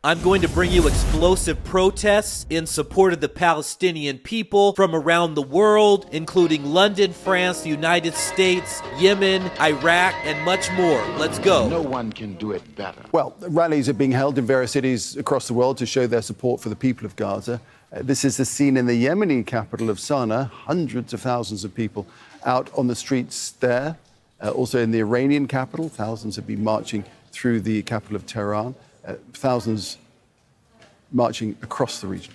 I'm going to bring you explosive protests in support of the Palestinian people from around the world, including London, France, the United States, Yemen, Iraq, and much more. Let's go. No one can do it better. Well, rallies are being held in various cities across the world to show their support for the people of Gaza. This is the scene in the Yemeni capital of Sana'a. Hundreds of thousands of people out on the streets there. Also in the Iranian capital, thousands have been marching through the capital of Tehran. Thousands marching across the region.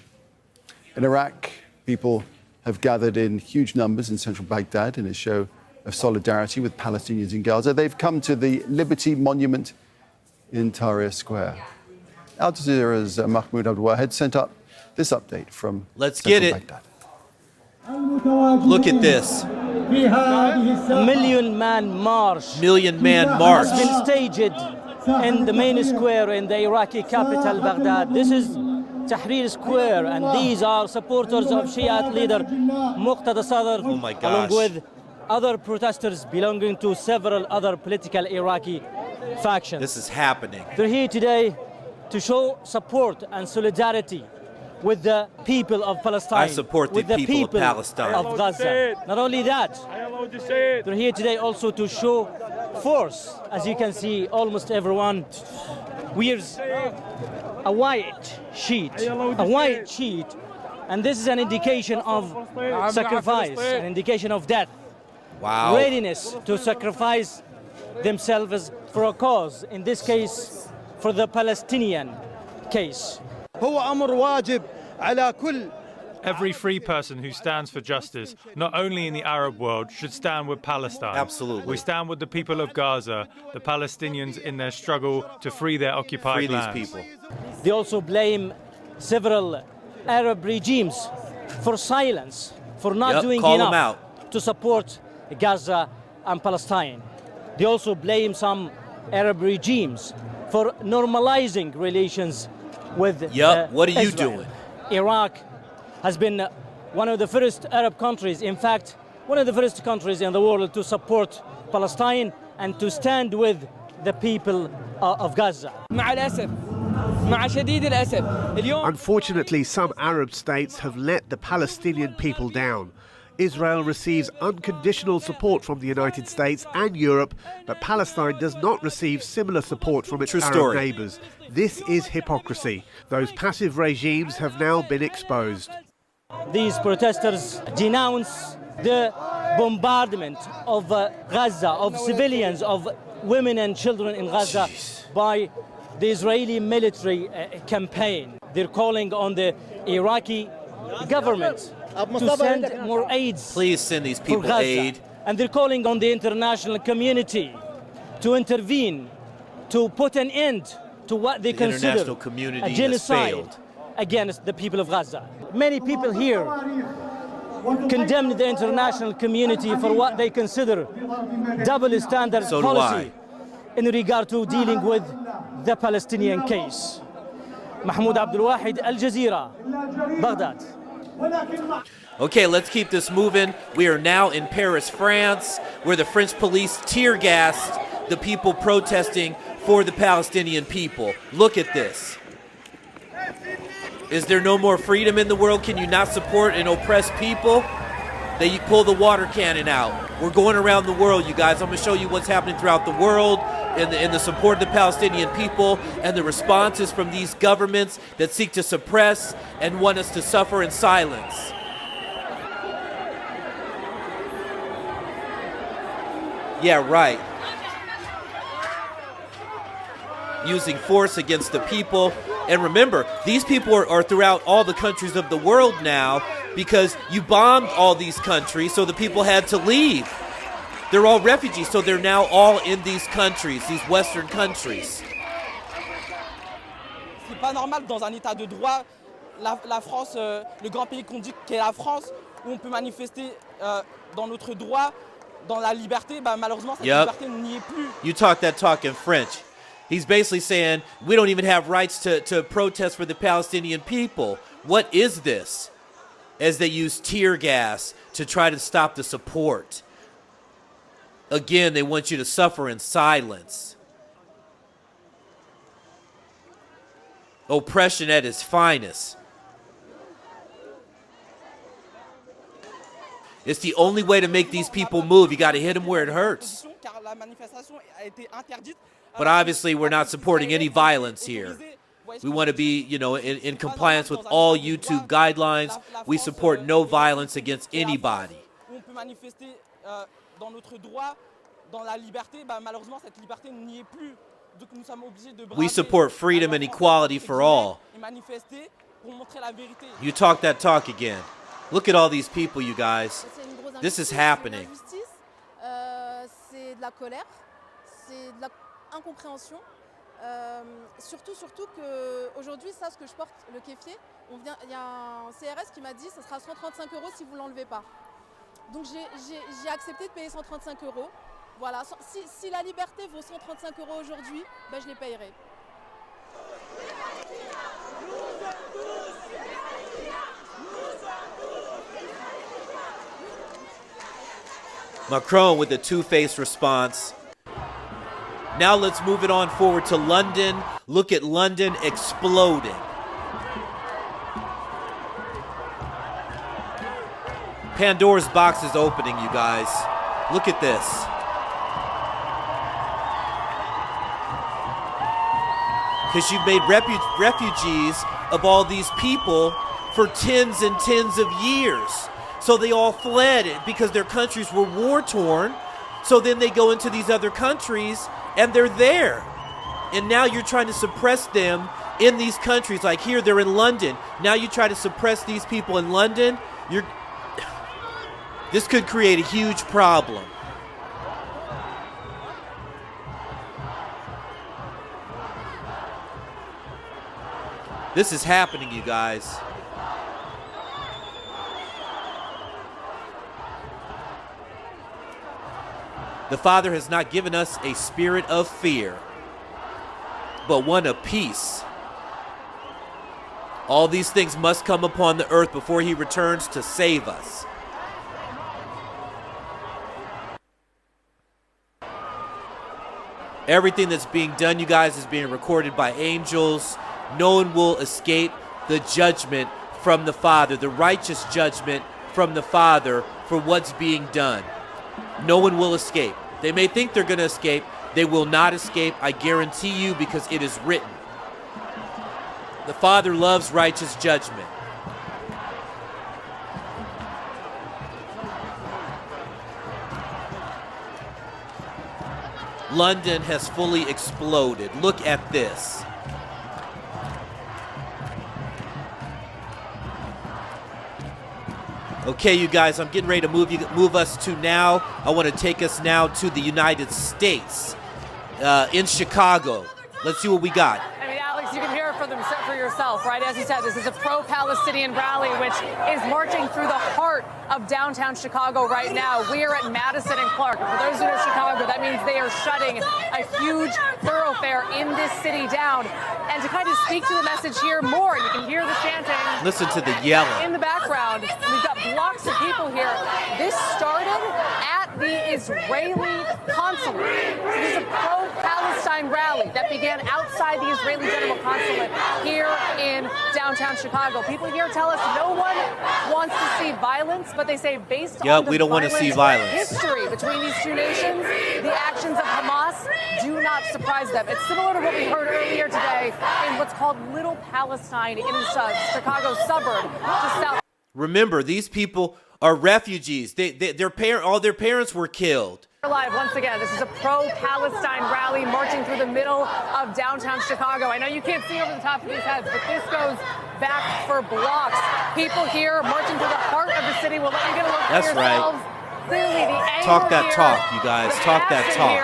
In Iraq, people have gathered in huge numbers in central Baghdad in a show of solidarity with Palestinians in Gaza. They've come to the Liberty Monument in Tahrir Square. Al Jazeera's Mahmoud Abdul-Wahed sent up this update from Let's get it. Baghdad. Look at this. A million-man march. Million-man march. Has been staged in the main square in the Iraqi capital, Baghdad. This is Tahrir Square, and these are supporters of Shiite leader Muqtada Sadr, Oh my gosh. along with other protesters belonging to several other political Iraqi factions. This is happening. They're here today to show support and solidarity with the people of Palestine. I support the with the people of Palestine. of Gaza. Not only that, they're here today also to show force. As you can see, almost everyone wears a white sheet, and this is an indication of sacrifice, an indication of death. Wow. Readiness to sacrifice themselves for a cause, in this case, for the Palestinian case. Every free person who stands for justice, not only in the Arab world, should stand with Palestine. Absolutely. We stand with the people of Gaza, the Palestinians in their struggle to free their occupied Free lands. these people. They also blame several Arab regimes for silence, for not doing call them enough out. to support Gaza and Palestine. They also blame some Arab regimes for normalizing relations with What are you Israel. doing? Iraq has been one of the first Arab countries, in fact, one of the first countries in the world to support Palestine and to stand with the people of Gaza. Unfortunately, some Arab states have let the Palestinian people down. Israel receives unconditional support from the United States and Europe, but Palestine does not receive similar support from its Arab neighbours. This is hypocrisy. Those passive regimes have now been exposed. These protesters denounce the bombardment of Gaza, of civilians, of women and children in Gaza by the Israeli military campaign. They're calling on the Iraqi government to send more aid. Please send these people aid. And they're calling on the international community to intervene, to put an end to what they consider international community a genocide has failed. against the people of Gaza. Many people here condemn the international community for what they consider double standard policy in regard to dealing with the Palestinian case. Mahmoud Abdul-Wahed, Al Jazeera, Baghdad. Okay, let's keep this moving. We are now in Paris, France, where the French police tear gassed the people protesting for the Palestinian people. Look at this. Is there no more freedom in the world? Can you not support an oppressed people? They pull the water cannon out. We're going around the world, you guys. I'm going to show you what's happening throughout the world in the support of the Palestinian people and the responses from these governments that seek to suppress and want us to suffer in silence. Yeah, right. Using force against the people. And remember, these people are throughout all the countries of the world now because you bombed all these countries, so the people had to leave. They're all refugees, so they're now all in these countries, these Western countries. C'est pas normal dans un état de droit, la France, le grand pays qu'on dit qu'est la France, où on peut manifester dans notre droit, dans la liberté, malheureusement cette liberté n'y est plus. You talk that talk in French. He's basically saying we don't even have rights to protest for the Palestinian people. What is this? As they use tear gas to try to stop the support. Again, they want you to suffer in silence. Oppression at its finest. It's the only way to make these people move. You got to hit them where it hurts. But obviously, we're not supporting any violence here. We want to be, you know, in compliance with all YouTube guidelines. We support no violence against anybody. We support freedom and equality for all. You talk that talk again. Look at all these people, you guys. This is happening. Surtout qu'aujourd'hui, ça, ce que je porte, le kéfier, il y a un CRS qui m'a dit ça sera 135 € si vous ne l'enlevez pas. Donc j'ai accepté de payer 135 €. Voilà, si la liberté vaut 135 € aujourd'hui, ben, je les payerai. Macron with a two-faced response. Now let's move it on forward to London. Look at London exploding. Pandora's box is opening, you guys. Look at this. Because you've made refugees of all these people for tens and tens of years. So they all fled because their countries were war-torn. So then they go into these other countries and they're there. And now you're trying to suppress them in these countries. Like here, they're in London. Now you try to suppress these people in London. This could create a huge problem. This is happening, you guys. The Father has not given us a spirit of fear, but one of peace. All these things must come upon the earth before he returns to save us. Everything that's being done, you guys, is being recorded by angels. No one will escape the judgment from the Father, the righteous judgment from the Father for what's being done. No one will escape. They may think they're going to escape. They will not escape, I guarantee you, because it is written. The Father loves righteous judgment. London has fully exploded. Look at this. Okay, you guys, I'm getting ready to move us to now. I want to take us now to the United States, in Chicago. Let's see what we got. I mean, Alex, you can hear it for yourself, right? As you said, this is a pro-Palestinian rally, which is marching through the heart of downtown Chicago right now. We are at Madison and Clark. For those who know Chicago, that means they are shutting a huge thoroughfare in this city down. And to kind of speak to the message here more, you can hear the chanting. Listen to the yelling. In the background, we've got blocks of people here. This started at the Israeli consulate. So this is a pro-Palestine rally that began outside the Israeli General Consulate here in downtown Chicago. People here tell us no one wants to see violence, but they say based on the we don't want to see violence. History between these two nations, the actions of Hamas do not surprise them. It's similar to what we heard earlier today in what's called Little Palestine in Chicago's suburb just south. Remember, these people are refugees. All their parents were killed. Live once again. This is a pro-Palestine rally marching through the middle of downtown Chicago. I know you can't see over the top of these heads, but this goes back for blocks. People here marching through the heart of the city. We'll let you get a look That's for yourselves. Right. Clearly, the anger Talk that here, talk, you guys. Talk that talk.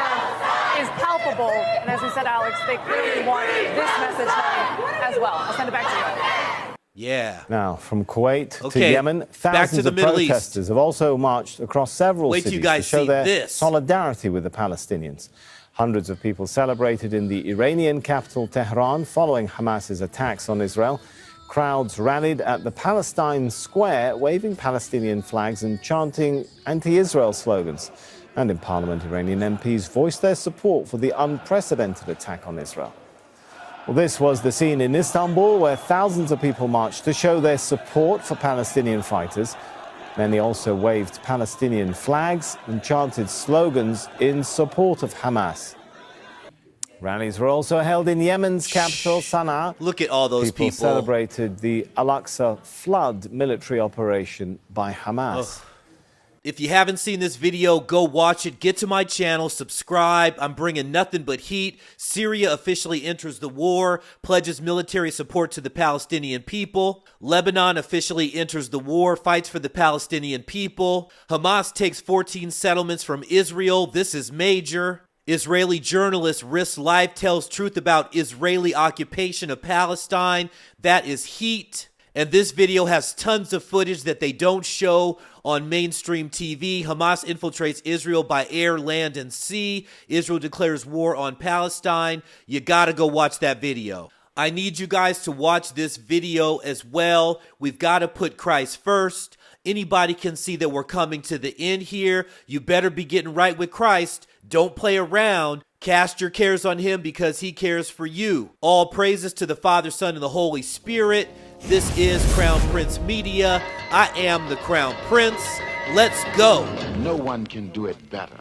Is palpable, and as we said, Alex, they clearly want this message home as well. I'll send it back to you. Yeah. Now, from Kuwait to Yemen, thousands of protesters have also marched across several cities to show their solidarity with the Palestinians. Hundreds of people celebrated in the Iranian capital, Tehran, following Hamas's attacks on Israel. Crowds rallied at the Palestine Square, waving Palestinian flags and chanting anti-Israel slogans. And in Parliament, Iranian MPs voiced their support for the unprecedented attack on Israel. Well, this was the scene in Istanbul where thousands of people marched to show their support for Palestinian fighters. Many also waved Palestinian flags and chanted slogans in support of Hamas. Rallies were also held in Yemen's capital, Sana'a. Look at all those people. Celebrated the Al-Aqsa flood military operation by Hamas. Ugh. If you haven't seen this video, go watch it. Get to my channel, subscribe. I'm bringing nothing but heat. Syria officially enters the war, pledges military support to the Palestinian people. Lebanon officially enters the war, fights for the Palestinian people. Hamas takes 14 settlements from Israel. This is major. Israeli journalist risks life, tells truth about Israeli occupation of Palestine. That is heat. And this video has tons of footage that they don't show on mainstream TV. Hamas infiltrates Israel by air, land, and sea. Israel declares war on Palestine. You gotta go watch that video. I need you guys to watch this video as well. We've got to put Christ first. Anybody can see that we're coming to the end here. You better be getting right with Christ. Don't play around. Cast your cares on him because he cares for you. All praises to the Father, Son, and the Holy Spirit. This is Crown Prince Media. I am the Crown Prince. Let's go. No one can do it better.